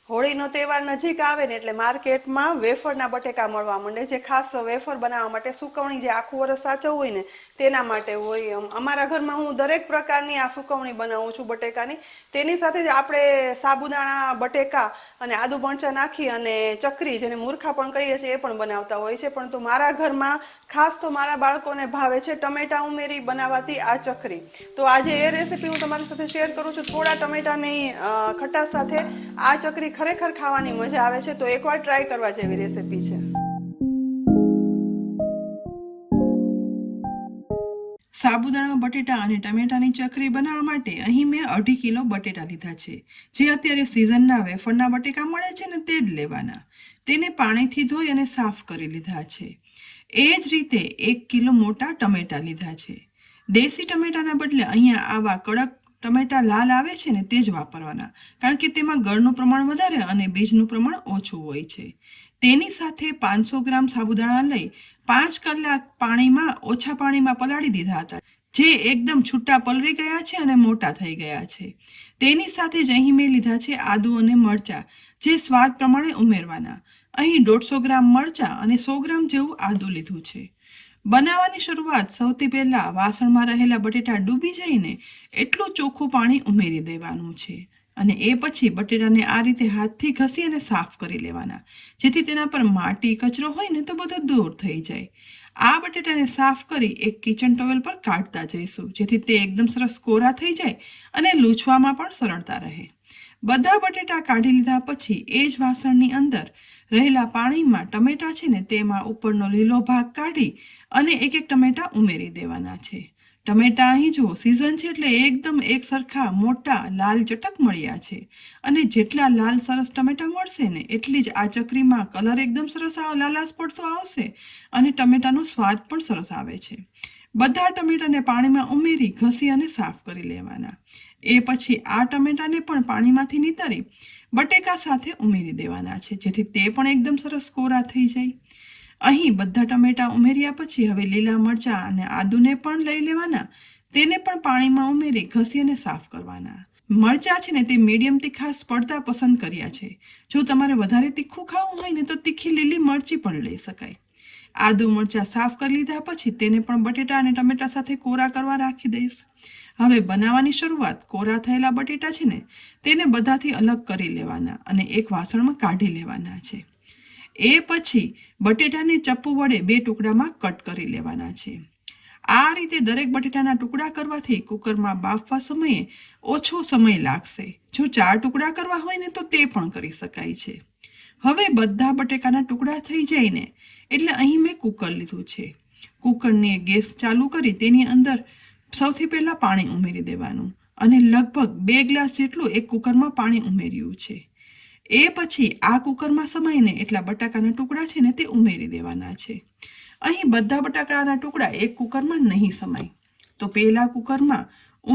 હોળીનો તહેવાર નજીક આવે ને એટલે માર્કેટમાં વેફરના બટેકા મળવા માંડે, જે ખાસ વેફર બનાવવા માટે સુકવણી જે આખું વરસ સાચવવું હોય ને તેના માટે હોય. અમારા ઘરમાં હું દરેક પ્રકારની આ સુકવણી બનાવું છું બટેકાની. તેની સાથે જ આપણે સાબુદાણા બટેકા અને આદુ મરચાં નાખી અને ચકરી, જેને મૂર્ખા પણ કહીએ છીએ, એ પણ બનાવતા હોય છે. પરંતુ મારા ઘરમાં ખાસ તો મારા બાળકોને ભાવે છે ટમેટા ઉમેરી બનાવાતી આ ચકરી. તો આજે એ રેસીપી હું તમારી સાથે શેર કરું છું. થોડા ટમેટાની ખટાશ સાથે આ ચકરી ખરેખર ખાવાની મજા આવે છે. તો એકવાર ટ્રાય કરવા જેવી રેસીપી છે. સાબુદાણા બટેટા અને ટમેટાની ચકરી બનાવવા માટે અહીં મેં 2.5 કિલો બટેટા લીધા છે. જે અત્યારે સિઝનના વેફરના બટેકા મળે છે ને તે જ લેવાના. તેને પાણીથી ધોઈ અને સાફ કરી લીધા છે. એ જ રીતે 1 કિલો મોટા ટમેટા લીધા છે. દેશી ટમેટાના બદલે અહીંયા આવા કડક ટમેટા લાલ આવે છે ને તે જ વાપરવાના, કારણ કે તેમાં ગળનું પ્રમાણ વધારે અને બીજનું પ્રમાણ ઓછું હોય છે. તેની સાથે 500 ગ્રામ સાબુદાણા લઈ 5 કલાક ઓછા પાણીમાં પલાળી દીધા હતા, જે એકદમ છૂટા પલળી ગયા છે અને મોટા થઈ ગયા છે. તેની સાથે જ અહીં મેં લીધા છે આદુ અને મરચાં, જે સ્વાદ પ્રમાણે ઉમેરવાના. અહીં 150 ગ્રામ મરચાં અને 100 ગ્રામ જેવું આદુ લીધું છે. બનાવવાની શરૂઆત સૌથી પહેલાં વાસણમાં રહેલા બટેટા ડૂબી જઈને એટલું ચોખ્ખું પાણી ઉમેરી દેવાનું છે અને એ પછી બટેટાને આ રીતે હાથથી ઘસી અને સાફ કરી લેવાના, જેથી તેના પર માટી કચરો હોય ને તો બધો દૂર થઈ જાય. આ બટેટાને સાફ કરી એક કિચન ટોવેલ પર કાઢતા જઈશું, જેથી તે એકદમ સરસ કોરા થઈ જાય અને લૂછવામાં પણ સરળતા રહે. બધા બટેટા કાઢી લીધા પછી એ જ વાસણની અંદર રહેલા પાણીમાં ટમેટા છે ને તેમાં ઉપરનો લીલો ભાગ કાઢી અને એક ટમેટા ઉમેરી દેવાના છે. ટમેટા અહીં જુઓ, સિઝન છે એટલે એકદમ એક સરખા મોટા લાલ ચટક મળ્યા છે. અને જેટલા લાલ સરસ ટમેટા મળશે ને એટલી જ આ ચકરીમાં કલર એકદમ સરસ લાલાશ પડતો આવશે અને ટમેટાનો સ્વાદ પણ સરસ આવે છે. બધા ટમેટાને પાણીમાં ઉમેરી ઘસી અને સાફ કરી લેવાના. એ પછી આ ટમેટાને પણ પાણીમાંથી નીતારી બટેકા સાથે ઉમેરી દેવાના છે, જેથી તે પણ એકદમ સરસ કોરા થઈ જાય. અહીં બધા ટમેટા ઉમેર્યા પછી હવે લીલા મરચાં અને આદુને પણ લઈ લેવાના. તેને પણ પાણીમાં ઉમેરી ઘસી અને સાફ કરવાના. મરચાં છે ને તે મીડિયમ તીખાશ પડતા પસંદ કર્યા છે. જો તમારે વધારે તીખું ખાવું હોય ને તો તીખી લીલી મરચી પણ લઈ શકાય. આદુ મરચાં સાફ કરી લીધા પછી તેને પણ બટેટા અને ટમેટા સાથે કોરા કરવા રાખી દઈશ. હવે બનાવવાની શરૂઆત. કોરા થયેલા બટેટા છે ને તેને બધાથી અલગ કરી લેવાના અને એક વાસણમાં કાઢી લેવાના છે. એ પછી બટેટાને ચપ્પુ વડે 2 ટુકડામાં કટ કરી લેવાના છે. આ રીતે દરેક બટેટાના ટુકડા કરવાથી કુકરમાં બાફવા સમયે ઓછો સમય લાગશે. જો 4 ટુકડા કરવા હોય ને તો તે પણ કરી શકાય છે. હવે બધા બટેકાના ટુકડા થઈ જાય ને એટલે અહીં મેં કુકર લીધું છે. કુકરને ગેસ ચાલુ કરી તેની અંદર સૌથી પહેલાં પાણી ઉમેરી દેવાનું અને લગભગ 2 ગ્લાસ જેટલું એક કુકરમાં પાણી ઉમેર્યું છે. એ પછી આ કુકરમાં સમાઈને એટલા બટાકાના ટુકડા છે ને તે ઉમેરી દેવાના છે. અહીં બધા બટાકાના ટુકડા એક કુકરમાં નહીં સમાય, તો પહેલા કુકરમાં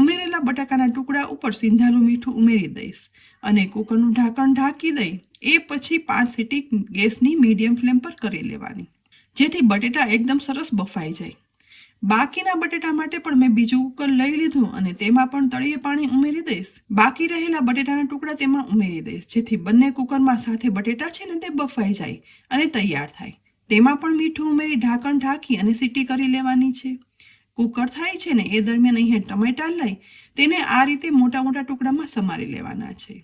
ઉમેરેલા બટાકાના ટુકડા ઉપર સિંધાલું મીઠું ઉમેરી દઈશ અને કુકરનું ઢાંકણ ઢાંકી દઈ એ પછી 5 સીટી ગેસની મીડિયમ ફ્લેમ પર કરી લેવાની, જેથી બટેટા એકદમ સરસ બફાઈ જાય. બાકીના બટેટા માટે પણ મેં બીજું કુકર લઈ લીધું અને તેમાં પણ તળિયે પાણી ઉમેરી દઈશ. બાકી રહેલા બટેટાના ટુકડા તેમાં ઉમેરી દઈશ, જેથી બંને કુકરમાં સાથે બટેટા છે ને તે બફાઈ જાય અને તૈયાર થાય. તેમાં પણ મીઠું ઉમેરી ઢાંકણ ઢાંકી અને સીટી કરી લેવાની છે. કુકર થાય છે ને એ દરમિયાન અહીંયા ટમેટા લઈ તેને આ રીતે મોટા મોટા ટુકડામાં સમારી લેવાના છે.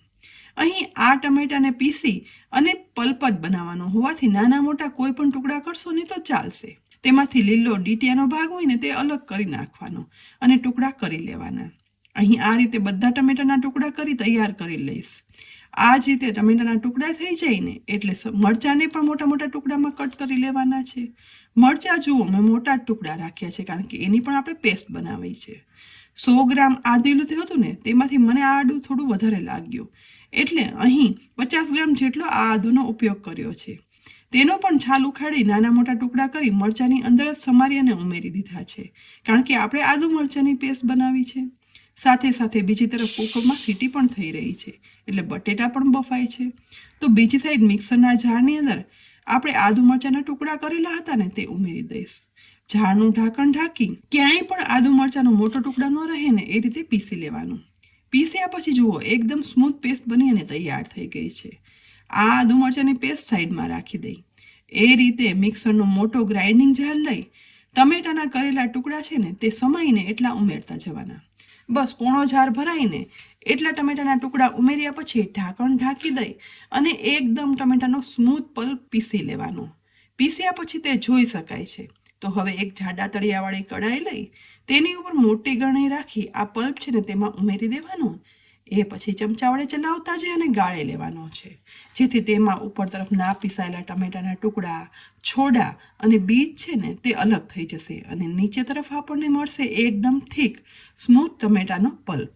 અહીં આ ટમેટાને પીસી અને પલ્પ જ બનાવવાનો હોવાથી નાના મોટા કોઈ પણ ટુકડા કરશો ને તો ચાલશે. તેમાંથી લીલો ડીટીયાનો ભાગ હોય ને તે અલગ કરી નાખવાનો અને ટુકડા કરી લેવાના. અહીં આ રીતે બધા ટમેટાના ટુકડા કરી તૈયાર કરી લઈશ. આ જ રીતે ટમેટાના ટુકડા થઈ જાય ને એટલે મરચાંને પણ મોટા મોટા ટુકડામાં કટ કરી લેવાના છે. મરચાં જુઓ, મેં મોટા ટુકડા રાખ્યા છે, કારણ કે એની પણ આપણે પેસ્ટ બનાવી છે. 100 ગ્રામ આદુ લીધું હતું ને તેમાંથી મને આ આદું થોડું વધારે લાગ્યું, એટલે અહીં 50 ગ્રામ જેટલો આ આદુનો ઉપયોગ કર્યો છે. તેનો પણ છાલ ઉખાડી નાના મોટા ટુકડા કરી મરચાંની અંદર જ સમારી અને ઉમેરી દીધા છે, કારણ કે આપણે આદુ મરચાંની પેસ્ટ બનાવી છે. સાથે સાથે બીજી તરફ કુકરમાં સીટી પણ થઈ રહી છે એટલે બટેટા પણ બફાય છે. તો બીજી સાઈડ મિક્સરના જારની અંદર આપણે આદુ મરચાંના ટુકડા કરેલા હતા ને તે ઉમેરી દઈશ. ઝાડનું ઢાંકણ ઢાંકી ક્યાંય પણ આદુ મરચાંનો મોટો ટુકડા ન રહે ને એ રીતે પીસી લેવાનું. પીસ્યા પછી જુઓ એકદમ સ્મૂથ પેસ્ટ બની અને તૈયાર થઈ ગઈ છે. આ આદુ મરચાંની પેસ્ટ સાઈડમાં રાખી દઈ. એ રીતે મિક્સરનો મોટો ગ્રાઇન્ડિંગ જાર લઈ ટમેટાના કરેલા ટુકડા છે ને તે સમાઈને એટલા ઉમેરતા જવાના. બસ પોણો જાર ભરાઈને એટલા ટમેટાના ટુકડા ઉમેર્યા પછી ઢાંકણ ઢાંકી દઈ અને એકદમ ટમેટાનો સ્મૂથ પલ્પ પીસી લેવાનો. પીસ્યા પછી તે જોઈ શકાય છે. તો હવે એક જાડા તળિયાવાળી કડાઈ લઈ તેની ઉપર મોટી ગરણી રાખી આ પલ્પ છે ને તેમાં ઉમેરી દેવાનો. એ પછી ચમચા વડે ચલાવતા જઈ અને ગાળી લેવાનો છે, જેથી તેમાં ઉપર તરફ ના પીસાયેલા ટમેટાના ટુકડા, છોડા અને બીજ છે ને તે અલગ થઈ જશે અને નીચે તરફ આપણને મળશે એકદમ થીક સ્મૂથ ટમેટાનો પલ્પ.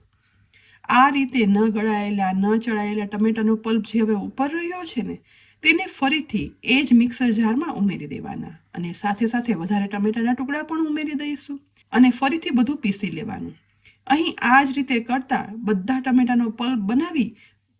આ રીતે ન ગળાયેલા ન ચડાયેલા ટમેટાનો પલ્પ જે હવે ઉપર રહ્યો છે ને તેને ફરીથી એ જ મિક્સર જારમાં ઉમેરી દેવાના અને સાથે સાથે વધારે ટમેટાના ટુકડા પણ ઉમેરી દઈશું અને ફરીથી બધું પીસી લેવાનું. અહીં આ જ રીતે કરતા બધા ટમેટાનો પલ્પ બનાવી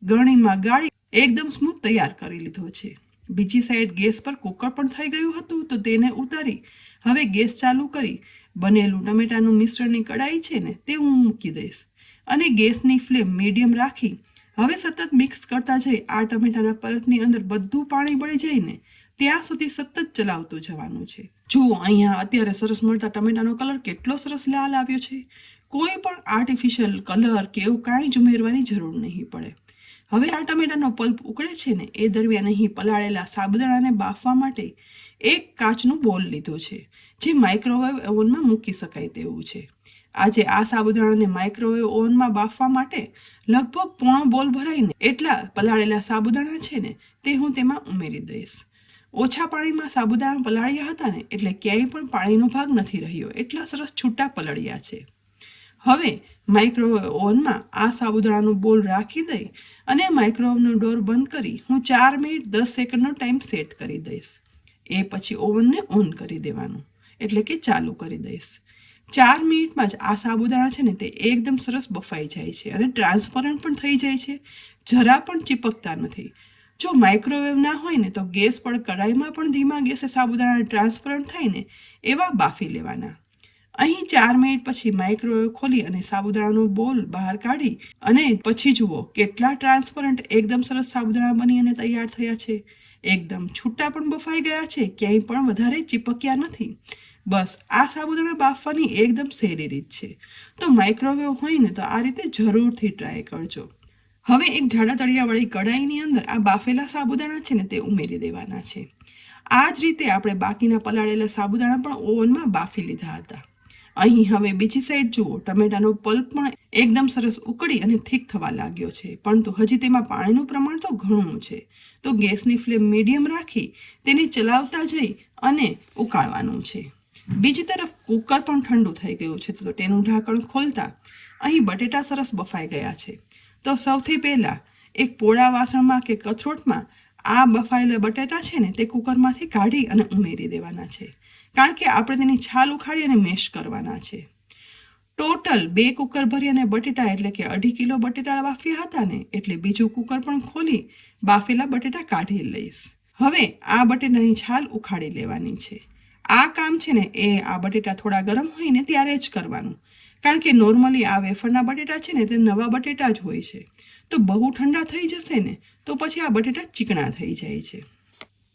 ગરણીમાં ગાળી એકદમ સ્મૂથ તૈયાર કરી લીધો છે. બીજી સાઈડ ગેસ પર કુકર પણ થઈ ગયું હતું તો તેને ઉતારી હવે ગેસ ચાલુ કરી બનેલું ટમેટાનું મિશ્રણની કડાઈ છે ને તે હું મૂકી દઈશ અને ગેસની ફ્લેમ મીડિયમ રાખી હવે સતત મિક્સ કરતા જઈ આ ટમેટાના પલ્પની અંદર બધું પાણી બળી જઈને ત્યાં સુધી સતત ચલાવતું જવાનું છે. જુઓ અહીંયા અત્યારે સરસ મળતા ટમેટાનો કલર કેટલો સરસ લાલ આવ્યો છે. કોઈ પણ આર્ટિફિશિયલ કલર કે એવું કાંઈ જ ઉમેરવાની જરૂર નહીં પડે. હવે આ ટમેટાનો પલ્પ ઉકળે છે ને એ દરમિયાન અહીં પલાળેલા સાબુદાણાને બાફવા માટે એક કાચનું બોલ લીધો છે, જે માઇક્રોવેવ ઓવનમાં મૂકી શકાય તેવું છે. આજે આ સાબુદાણાને માઇક્રોવેવ ઓવનમાં બાફવા માટે લગભગ પોણો બોલ ભરાઈને એટલા પલાળેલા સાબુદાણા છે ને તે હું તેમાં ઉમેરી દઈશ. ઓછા પાણીમાં સાબુદાણા પલાળ્યા હતા ને એટલે ક્યાંય પણ પાણીનો ભાગ નથી રહ્યો, એટલા સરસ છૂટા પલળ્યા છે. હવે માઇક્રોવેવ ઓવનમાં આ સાબુદાણાનો બોલ રાખી દઈ અને માઇક્રોવેવનો ડોર બંધ કરી હું 4 મિનિટ 10 સેકન્ડનો ટાઈમ સેટ કરી દઈશ. એ પછી ઓવનને ઓન કરી દેવાનું, એટલે કે ચાલુ કરી દઈશ. 4 મિનિટમાં જ આ સાબુદાણા છે ને તે એકદમ સરસ બફાઈ જાય છે અને ટ્રાન્સપરન્ટ પણ થઈ જાય છે, જરા પણ ચીપકતા નથી. જો માઇક્રોવેવ ના હોય ને તો ગેસ પર કડાઈમાં પણ ધીમા ગેસે સાબુદાણા ટ્રાન્સપરન્ટ થઈને એવા બાફી લેવાના. અહીં 4 મિનિટ પછી માઇક્રોવેવ ખોલી અને સાબુદાણાનો બોલ બહાર કાઢી અને પછી જુઓ કેટલા ટ્રાન્સપરન્ટ એકદમ સરસ સાબુદાણા બની અને તૈયાર થયા છે. એકદમ છૂટા પણ બફાઈ ગયા છે, ક્યાંય પણ વધારે ચીપક્યા નથી. બસ આ સાબુદાણા બાફવાની એકદમ સહેલી રીત છે. તો માઇક્રોવેવ હોય ને તો આ રીતે જરૂરથી ટ્રાય કરજો. હવે એક જાડા તળિયાવાળી કડાઈની અંદર આ બાફેલા સાબુદાણા છે ને તે ઉમેરી દેવાના છે. આ જ રીતે આપણે બાકીના પલાળેલા સાબુદાણા પણ ઓવનમાં બાફી લીધા હતા. અહીં હવે બીજી સાઈડ જુઓ ટમેટાનો પલ્પ પણ એકદમ સરસ ઉકળી અને થીક થવા લાગ્યો છે, પરંતુ હજી તેમાં પાણીનું પ્રમાણ તો ઘણું છે. તો ગેસની ફ્લેમ મીડિયમ રાખી તેને ચલાવતા જઈ અને ઉકાળવાનું છે. બીજી તરફ કુકર પણ ઠંડુ થઈ ગયું છે તો તેનું ઢાંકણ ખોલતા અહીં બટેટા સરસ બફાઈ ગયા છે. તો સૌથી પહેલાં એક પોળા વાસણમાં કે કથરોટમાં આ બફાયેલા બટેટા છે ને તે કુકરમાંથી કાઢી અને ઉમેરી દેવાના છે, કારણ કે આપણે તેની છાલ ઉખાડી અને મેશ કરવાના છે. ટોટલ 2 કુકર ભરી અને બટેટા એટલે કે 2.5 કિલો બટેટા બાફ્યા હતા ને એટલે બીજું કુકર પણ ખોલી બાફેલા બટેટા કાઢી લઈશ. હવે આ બટેટાની છાલ ઉખાડી લેવાની છે. આ કામ છે ને એ આ બટેટા થોડા ગરમ હોય ને ત્યારે જ કરવાનું, કારણ કે નોર્મલી આ વેફરના બટેટા છે ને તે નવા બટેટા જ હોય છે. તો બહુ ઠંડા થઈ જશે ને તો પછી આ બટેટા ચીકણા થઈ જાય છે.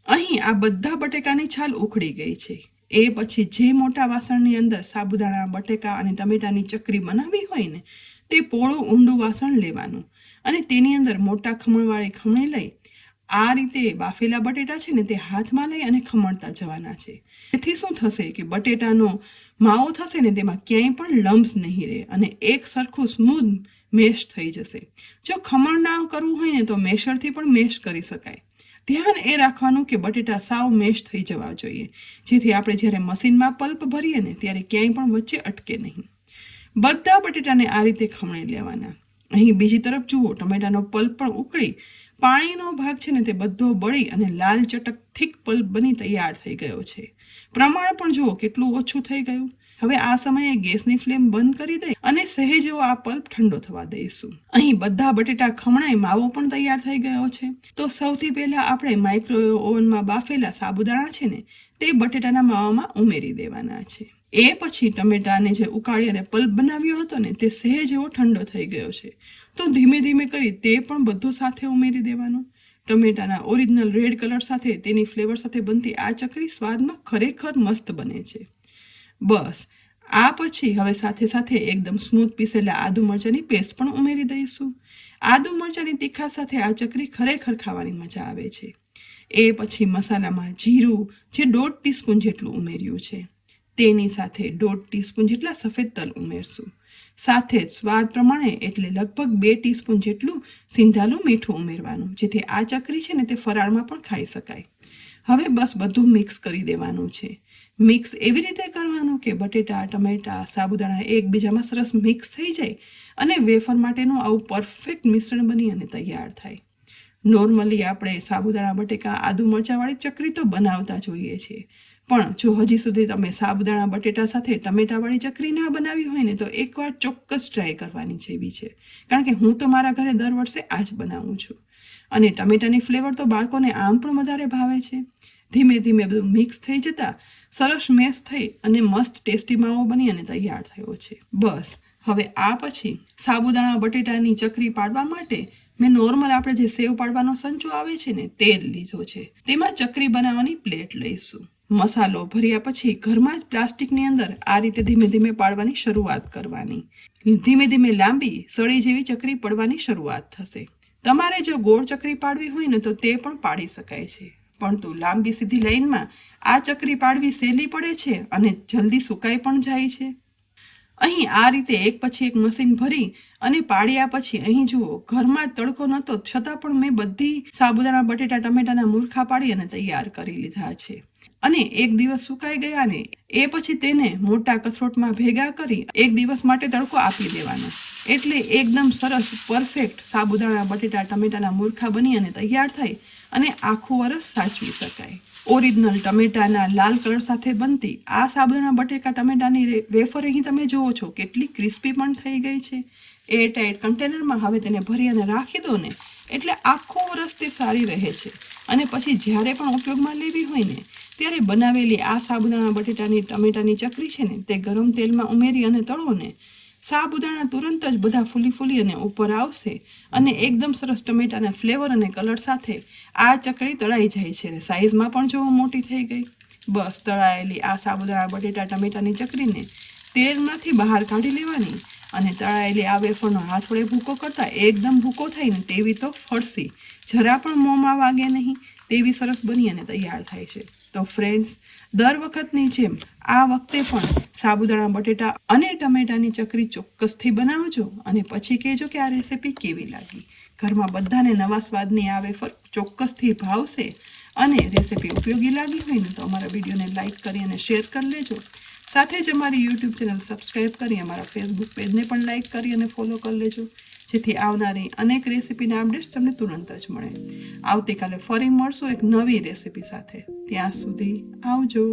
અહીં આ બધા બટેકાની છાલ ઉખડી ગઈ છે. એ પછી જે મોટા વાસણની અંદર સાબુદાણા, બટેકા અને ટમેટાની ચકરી બનાવી હોય ને તે પોળું ઊંડું વાસણ લેવાનું અને તેની અંદર મોટા ખમણવાળી ખમણી લઈ આ રીતે બાફેલા બટેટા છે ને તે હાથમાં લઈ અને ખમણતા જવાના છે. એથી શું થશે કે બટેટાનો માવો થશે ને તેમાં ક્યાંય પણ લમ્સ નહીં રહે અને એક સરખું સ્મૂથ મેશ થઈ જશે. જો ખમણ ના કરવું હોય ને તો મેશરથી પણ મેશ કરી શકાય. ધ્યાન એ રાખવાનું કે બટેટા સાવ મેશ થઈ જવા જોઈએ, જેથી આપણે જ્યારે મશીનમાં પલ્પ ભરીએ ને ત્યારે ક્યાંય પણ વચ્ચે અટકે નહીં. બધા બટેટાને આ રીતે ખમણી લેવાના. અહીં બીજી તરફ જુઓ ટમેટાનો પલ્પ પણ ઉકળી પાણીનો ભાગ છે ને તે બધો બળી અને લાલ ચટક થીક પલ્પ બની તૈયાર થઈ ગયો છે. પ્રમાણ પણ જુઓ કેટલું ઓછું થઈ ગયું. હવે આ સમયે ગેસની ફ્લેમ બંધ કરી દઈ અને સહેજ એવો આ પલ્પ ઠંડો થવા દઈશું. અહીં બધા બટેટા ખમણાઈ માવો પણ તૈયાર થઈ ગયો છે. તો સૌથી પહેલા આપણે માઇક્રોવેવ ઓવનમાં બાફેલા સાબુદાણા છે ને તે બટેટાના માવામાં ઉમેરી દેવાના છે. એ પછી ટમેટાને જે ઉકાળી અને પલ્પ બનાવ્યો હતો ને તે સહેજ એવો ઠંડો થઈ ગયો છે. તો ધીમે ધીમે કરી તે પણ બધું સાથે ઉમેરી દેવાનું. ટમેટાના ઓરિજિનલ રેડ કલર સાથે તેની ફ્લેવર સાથે બનતી આ ચકરી સ્વાદમાં ખરેખર મસ્ત બને છે. બસ આ પછી હવે સાથે સાથે એકદમ સ્મૂથ પીસેલા આદુ મરચાંની પેસ્ટ પણ ઉમેરી દઈશું. આદુ મરચાંની તીખા સાથે આ ચકરી ખરેખર ખાવાની મજા આવે છે. એ પછી મસાલામાં જીરું જે 1.5 ટીસ્પૂન જેટલું ઉમેર્યું છે, તેની સાથે 1.5 ટીસ્પૂન જેટલા સફેદ તલ ઉમેરશું. સાથે જ સ્વાદ પ્રમાણે એટલે લગભગ 2 ટીસ્પૂન જેટલું સિંધાલું મીઠું ઉમેરવાનું, જેથી આ ચકરી છે ને તે ફરાળમાં પણ ખાઈ શકાય. હવે બસ બધું મિક્સ કરી દેવાનું છે. મિક્સ એવી રીતે કરવાનું કે બટેટા, ટમેટા, સાબુદાણા એકબીજામાં સરસ મિક્સ થઈ જાય અને વેફર માટેનું આવું પરફેક્ટ મિશ્રણ બની અને તૈયાર થાય. નોર્મલી આપણે સાબુદાણા બટેકા આદુ મરચાંવાળી ચકરી તો બનાવતા જોઈએ છીએ, પણ જો હજી સુધી તમે સાબુદાણા બટેટા સાથે ટમેટાવાળી ચકરી ના બનાવી હોય ને તો એકવાર ચોક્કસ ટ્રાય કરવાની જેવી છે. કારણ કે હું તો મારા ઘરે દર વર્ષે આ જ બનાવું છું. અને ટમેટાની ફ્લેવર તો બાળકોને આમ પણ વધારે ભાવે છે. ધીમે ધીમે બધું મિક્સ થઈ જતાં સરસ મેશ થઈ અને મસ્ત ટેસ્ટી માવો બની અને તૈયાર થયો છે. બસ હવે આ પછી સાબુદાણા બટેટાની ચકરી પાડવા માટે મેં નોર્મલ આપણે જે સેવ પાડવાનો સંચો આવે છે ને તે જ લીધો છે. તેમાં ચકરી બનાવવાની પ્લેટ લઈશું. મસાલો ભર્યા પછી ઘરમાં જ પ્લાસ્ટિકની અંદર આ રીતે ધીમે ધીમે પાડવાની શરૂઆત કરવાની. ધીમે ધીમે લાંબી સળી જેવી ચકરી પડવાની શરૂઆત થશે. તમારે જો ગોળ ચકરી પાડવી હોય ને તો તે પણ પાડી શકાય છે, પરંતુ લાંબી સીધી લાઈનમાં આ ચકરી પાડવી સહેલી પડે છે અને જલ્દી સુકાઈ પણ જાય છે. અહીં આ રીતે એક પછી એક મશીન ભરી અને પાડ્યા પછી અહીં જુઓ ઘરમાં જ તડકો નહોતો છતાં પણ મેં બધી સાબુદાણા બટેટા ટમેટાના મૂર્ખા પાડી અને તૈયાર કરી લીધા છે. અને એક દિવસ સુકાઈ ગયા ને એ પછી તેને મોટા કથરોટમાં ભેગા કરી એક દિવસ માટે તડકો આપી દેવાનો, એટલે એકદમ સરસ પરફેક્ટ સાબુદાણા બટેટા ટમેટાના મૂર્ખા બની અને તૈયાર થાય અને આખું વરસ સાચવી શકાય. ઓરિજિનલ ટમેટાના લાલ કલર સાથે બનતી આ સાબુદાણા બટેકા ટમેટાની વેફર અહીં તમે જુઓ છો કેટલી ક્રિસ્પી પણ થઈ ગઈ છે. એરટાઇટ કન્ટેનરમાં હવે તેને ભરી અને રાખી દો ને એટલે આખું વરસ તે સારી રહે છે. અને પછી જ્યારે પણ ઉપયોગમાં લેવી હોય ને ત્યારે બનાવેલી આ સાબુદાણા બટેટાની ટમેટાની ચકરી છે ને તે ગરમ તેલમાં ઉમેરી અને તળો ને સાબુદાણા તુરંત જ બધા ફૂલી અને ઉપર આવશે અને એકદમ સરસ ટમેટાના ફ્લેવર અને કલર સાથે આ ચકરી તળાઈ જાય છે અને સાઈઝમાં પણ જોવો મોટી થઈ ગઈ. બસ તળાયેલી આ સાબુદાણા બટેટા ટમેટાની ચકરીને તેલમાંથી બહાર કાઢી લેવાની અને તળાયેલી આ વેફરનો હાથ વડે ભૂકો કરતાં એકદમ ભૂકો થાય ને તેવી તો ફરસી જરા પણ મોંમાં વાગે નહીં તેવી સરસ બની અને તૈયાર થાય છે. તો ફ્રેન્ડ્સ, દર વખતની જેમ આ વખતે પણ સાબુદાણા બટેટા અને ટમેટાની ચકરી ચોક્કસથી બનાવજો અને પછી કહેજો કે આ રેસીપી કેવી લાગી. ઘરમાં બધાને નવા સ્વાદની આ વેફર ચોક્કસથી ભાવશે અને રેસીપી ઉપયોગી લાગી હોય ને તો અમારા વિડીયોને લાઇક કરી અને શેર કરી લેજો. સાથે જ અમારી યુટ્યુબ ચેનલ સબસ્ક્રાઈબ કરી અમારા ફેસબુક પેજને પણ લાઇક કરી અને ફોલો કરી લેજો, જેથી આવનારી અનેક રેસીપીના અપડેટ્સ તમને તુરંત જ મળે. આવતીકાલે ફરી મળશું એક નવી રેસીપી સાથે. ત્યાં સુધી આવજો.